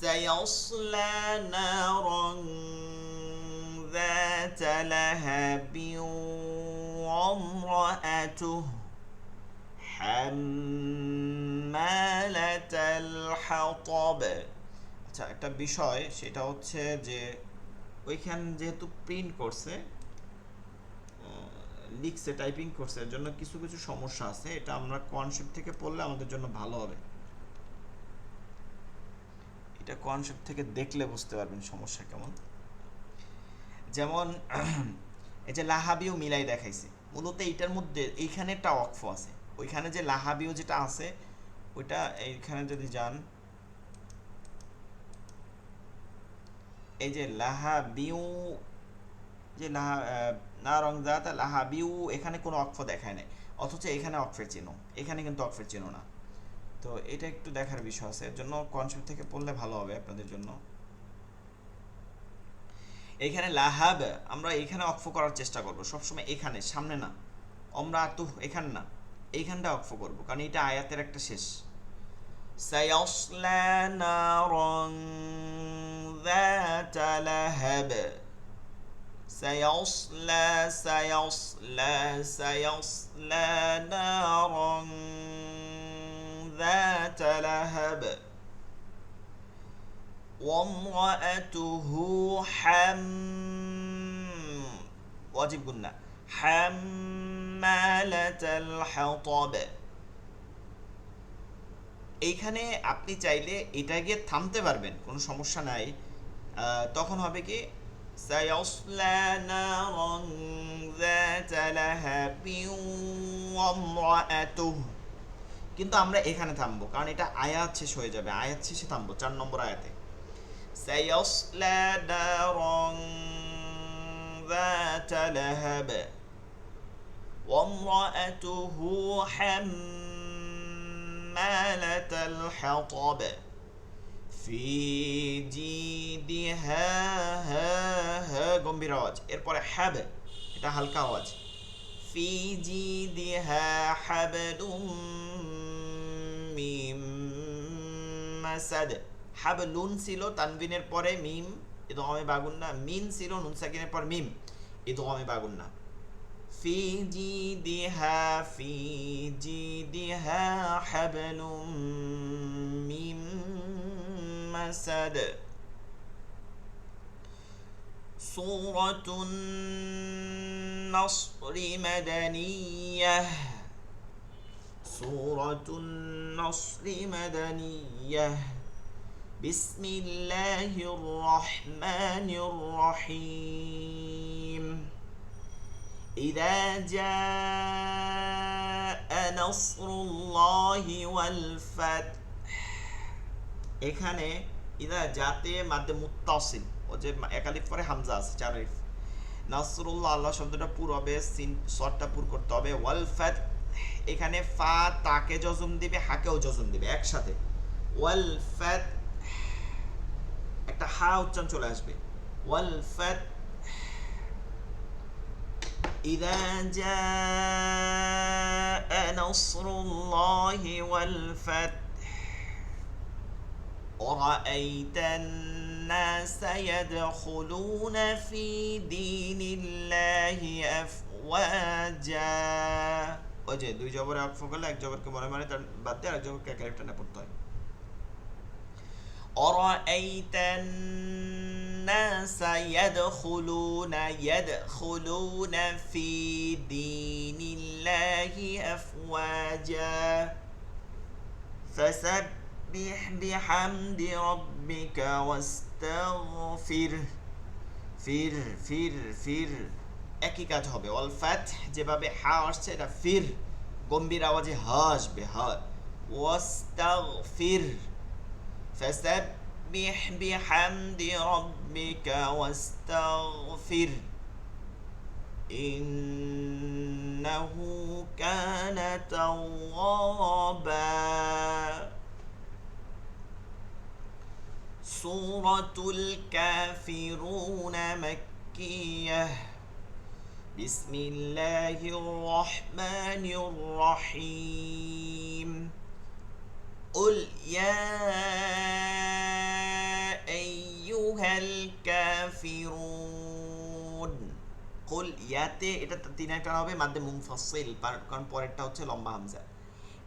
سيصلى نارا ذات لهب وامرأته حمالة الحطب। আচ্ছা, একটা বিষয় সেটা হচ্ছে যে ওইখান যেহেতু প্রিন্ট করছে, লিখছে, টাইপিং করছে, এর জন্য কিছু কিছু সমস্যা আছে, এটা আমরা কনসেপ্ট থেকে পড়লে আমাদের জন্য ভালো হবে। এটা কনসেপ্ট থেকে দেখলে বুঝতে পারবেন সমস্যা কেমন। যেমন এই যে লাহাবিও মিলাই দেখাইছে, মূলত এইটার মধ্যে এইখানে একটা ওয়াকফ আছে, ওইখানে যে লাহাবিও যেটা আছে ওইটা এইখানে যদি যান, এই যে লাহাবিউ, যে না রংজাতা লাহাবিউ, এখানে কোনো ওয়াকফ দেখায় নাই, অথচ এখানে ওয়াকফের চিহ্ন, এখানে কিন্তু ওয়াকফের চিহ্ন না। তো এটা একটু দেখার বিষয় আছে, এর জন্য কনসেপ্ট থেকে পড়লে ভালো হবে আপনাদের জন্য। এইখানে লাহাব আমরা এখানে ওয়াকফ করার চেষ্টা করব সবসময়, এখানে সামনে না, অমরাতুহ এখান না, এইখানটা ওয়াকফ করব, কারণ এটা আয়াতের একটা শেষ। সায়াসলা নারান যাতা লাহাব, সায়াসলা নারান যাতা লাহাব وامرأته واجب قلنا حمالة الحطب। এইখানে আপনি চাইলে এটা গিয়ে থামতে পারবেন, কোনো সমস্যা নাই। তখন হবে কি সায়াসলা নারান যাতা লাহাবিন ওয়ামরাআতুহু, কিন্তু আমরা এখানে থামবো কারণ এটা আয়াত শেষ হয়ে যাবে, আয়াত শেষে থামবো 4 নম্বর আয়াতে। سيصلى نارا ذات لهب وامرأته حمالة الحطب في جيدها গম্ভীর আওয়াজ, এরপরে হাব এটা হালকা আওয়াজ, في جيدها حبل من مسد। হাবলুন ছিল তানবিনের পরে মিম ইদগামে বাগুন্না, মিন ছিল নুন সাকিনের পর মিম ইদগামে বাগুন্না। ফি জিদিহা হাবলুম মিন মাসাদ। সূরাতুন নাসরি মাদানিয়াহ, সূরাতুন নাসরি মাদানিয়াহ। بسم الله الرحمن الرحيم إذا جاء نصر الله والفتح। এখানে ইদা জাতে মাদ্দে মুত্তাসিল, ও যে একালিফ পরে হামজা আছে 4 আলিফ। নাসরুল্লাহ আল্লাহ শব্দটা পুর হবে, সিন শর্টটা পুর করতে হবে। ওয়াল ফাত এখানে ফা তাকে জজম দিবে, হাকেও জজম দিবে একসাথে। ওয়াল ফাত একটা হা উচ্চারণ চলে আসবে। ওয়াল ফাত ইযা জাআ নাসরুল্লাহি ওয়াল ফাত ورأيت الناس يدخلون في دين الله أفواجا। ওই যে দুই জবরে আকফ করলে এক জবরকে মনে মনে তার বাদ দিয়ে আরেক জবরকে ক্যারেক্টার না পড়তে হয়। أرأيت الناس يدخلون في دين الله أفواجا فسبح بحمد ربك واستغفر ফির একই কাজ হবে। ওয়াল ফাত যেভাবে হা আসছে এটা ফির গম্ভীর আওয়াজে হা আসবে, হা। ওয়াস্তাগফির فسبح بحمد ربك واستغفر إنه كان توابا। سورة الكافرون مكية بسم الله الرحمن الرحيم قل يا أيها الكافرون। قل ইয়াতে এটা তিন একটা হবে মাদ্দে মুনফাসিল, কারণ পরেরটা হচ্ছে লম্বা হামজা।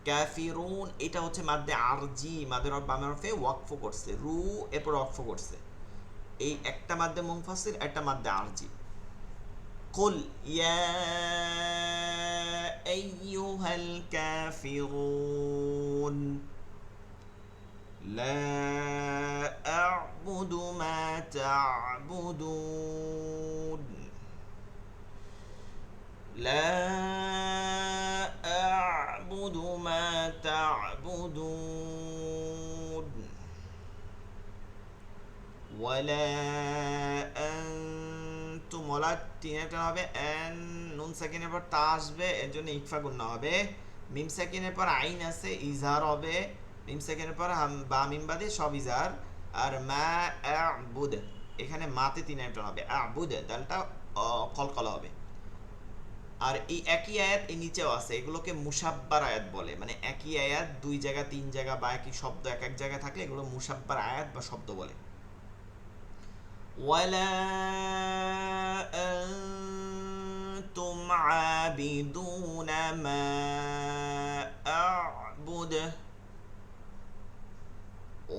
কাফিরুন এটা হচ্ছে মাদ্দে আরজি, মাদ্দে রব বামে হরফে ওয়াকফ করছে, রু এরপর ওয়াকফ করছে। এই একটা মাদ্দে মুনফাসিল, একটা মাদ্দে আরজি। قل يا أيها الكافرون لا أعبد ما تعبدون لا أعبد ما تعبدون ولا أنتم ولا তিনটা হবে এন নুন সাকিনের পর তা আসবে, এর জন্য ইকফা গুণনা হবে। মিম সাকিনের পর আইন আছে ইজহার হবে, মিম সাকিনের পর বা মিম বাদে সব ইজহার। আর মা আ'বুদ এখানে মাতে তিন একটা হবে, আ'বুদ দালটা কলকলা হবে। আর এই একই আয়াত এই নিচেও আছে, এগুলোকে মুসাব্বার আয়াত বলে, মানে একই আয়াত দুই জায়গা তিন জায়গা বা একই শব্দ এক এক জায়গায় থাকলে এগুলো মুসাব্বার আয়াত বা শব্দ বলে। ওয়ালা আনতুম আবিদুনা মা আ'বুদ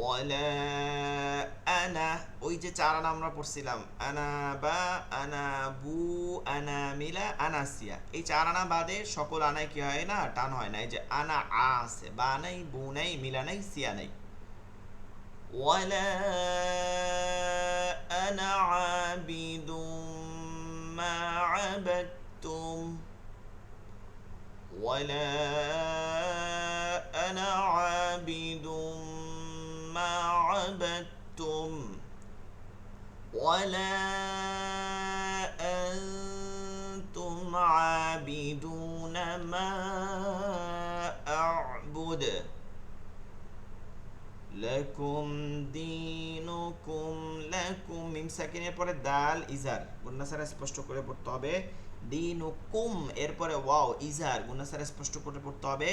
ওয়ালা আনা, ওই যে চার আনা আমরা পড়ছিলাম, আনা বা আনা বু আনা মিলা আনাসিয়া, এই চার আনা বাদে সকল আনায় কি হয় না, টান হয় না। এই যে আনা আ আছে, বা নাই বু নাই মিলা নাই সিয়া নাই। ওয়ালা আনা আবিদুম মা আবাদতুম ওয়ালা আনা আবিদুম ما عبدتم ولا أنتم عابدون ما أعبد لكم دينكم لكم মিম সাকিনের পরে দাল ইজার গুন্না সারা স্পষ্ট করে পড়তে হবে। দিনুকুম এরপরে ওয়াও ইজার গুন্না সারা স্পষ্ট করে পড়তে হবে।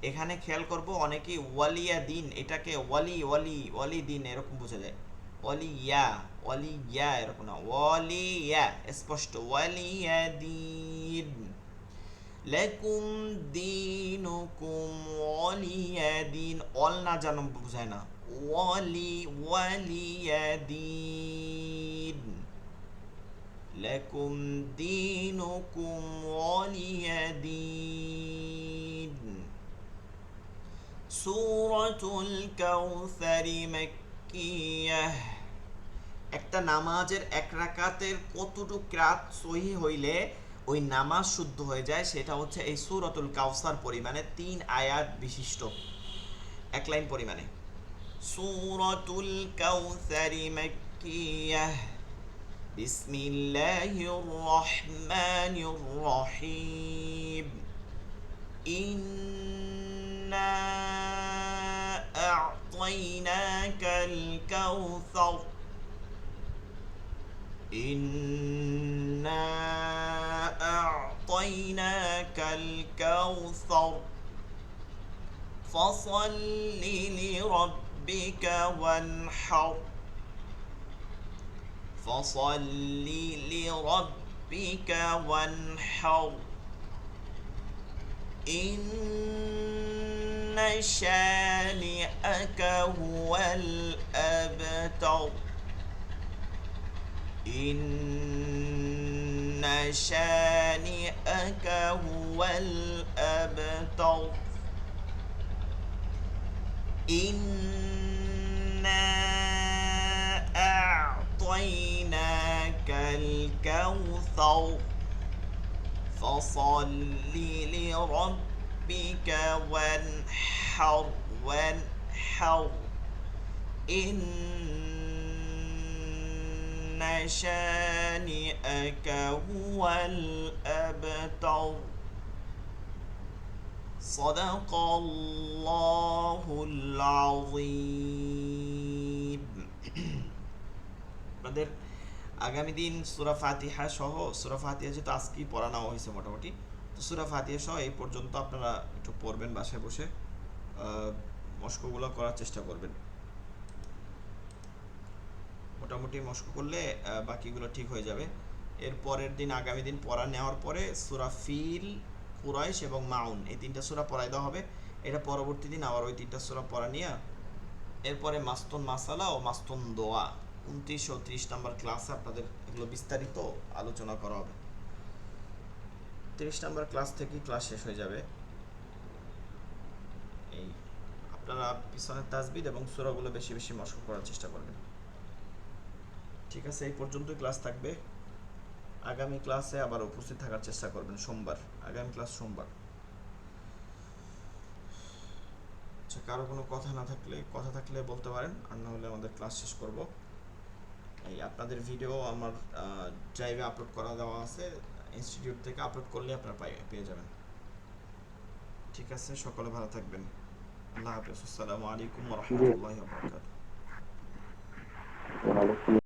এখানে খেয়াল করব অনেকেই ওয়ালিয়া দিন এটাকে ওয়ালি ওয়ালি ওয়ালি দিন এরকম বোঝা যায়, ওয়ালিয়া এরকম না, ওয়ালিয়া স্পষ্ট ওয়ালিয়া দিন। লাকুম দিনুকুম ওয়ালিয়া দিন, অল না জানো বোঝায় না, ওয়ালিয়া দিন। লাকুম দিনুকুম ওয়ালিয়া দিন। সূরাতুল কাউসারি মাক্কিয়াহ, একটা নামাজের এক রাকাতের কতটুকু রাত সহি হইলে ওই নামাজ শুদ্ধ হয়ে যায়, সেটা হচ্ছে এই সূরাতুল কাউসার পরিমাণে 3 আয়াত বিশিষ্ট এক লাইন পরিমাণে। সূরাতুল কাউসারি মাক্কিয়াহ বিসমিল্লাহির রহমানির রহিম ইন্না আ'তাইনাকাল কাউসার إنا أعطيناك الكوثر فصل لربك وانحر فصل لربك وانحر إن شانئك هو الأبتر إن شانئك هو الأبتر إنا أعطيناك الكوثر فصل لربك وانحر إن شانئك هو الأبتر صدق الله العظيم। আপনাদের আগামী দিন সূরা ফাতিহা সহ, সূরা ফাতিহা যেহেতু আজকেই পড়ানো হয়েছে মোটামুটি, তো সূরা ফাতিহা সহ এই পর্যন্ত আপনারা একটু পড়বেন, বাসায় বসে মস্কগুলো করার চেষ্টা করবেন। মোটামুটি মস্ক করলে বাকিগুলো ঠিক হয়ে যাবে। এর পরের দিন আগামী দিন পড়া নেওয়ার পরে সূরা ফিল, কুরাইশ এবং মাউন এই 3টা সূরা পড়াই দেওয়া হবে। এটা পরবর্তী দিন আবার ওই 3টা সূরা পড়া নিয়ে এরপরে মাস্তুন মাসালা ও মাস্তুন দোয়া 29 ও 30 নম্বর ক্লাসে আপনাদের এগুলো বিস্তারিত আলোচনা করা হবে। 30 নম্বর ক্লাস থেকে ক্লাস শেষ হয়ে যাবে। এই আপনারা পিছনের তাসবিহ এবং সূরাগুলো বেশি বেশি মস্ক করার চেষ্টা করবেন। ঠিক আছে, এই পর্যন্তই ক্লাস থাকবে। আগামী ক্লাসে আবার উপস্থিত থাকার চেষ্টা করবেন সোমবার, আগামী ক্লাস সোমবার। আচ্ছা, কারো কোনো কথা থাকলে বলতে পারেন, আর না হলে আমাদের ক্লাস শেষ করব। এই আপনাদের ভিডিও আমার ড্রাইভে আপলোড করা দেওয়া আছে, ইনস্টিটিউট থেকে আপলোড করলে আপনারা পেয়ে যাবেন। ঠিক আছে, সকলে ভালো থাকবেন। আল্লাহ হাফেজ। আসসালামু আলাইকুম ওয়া রাহমাতুল্লাহি ওয়া বারাকাতুহু। ওয়ালাইকুম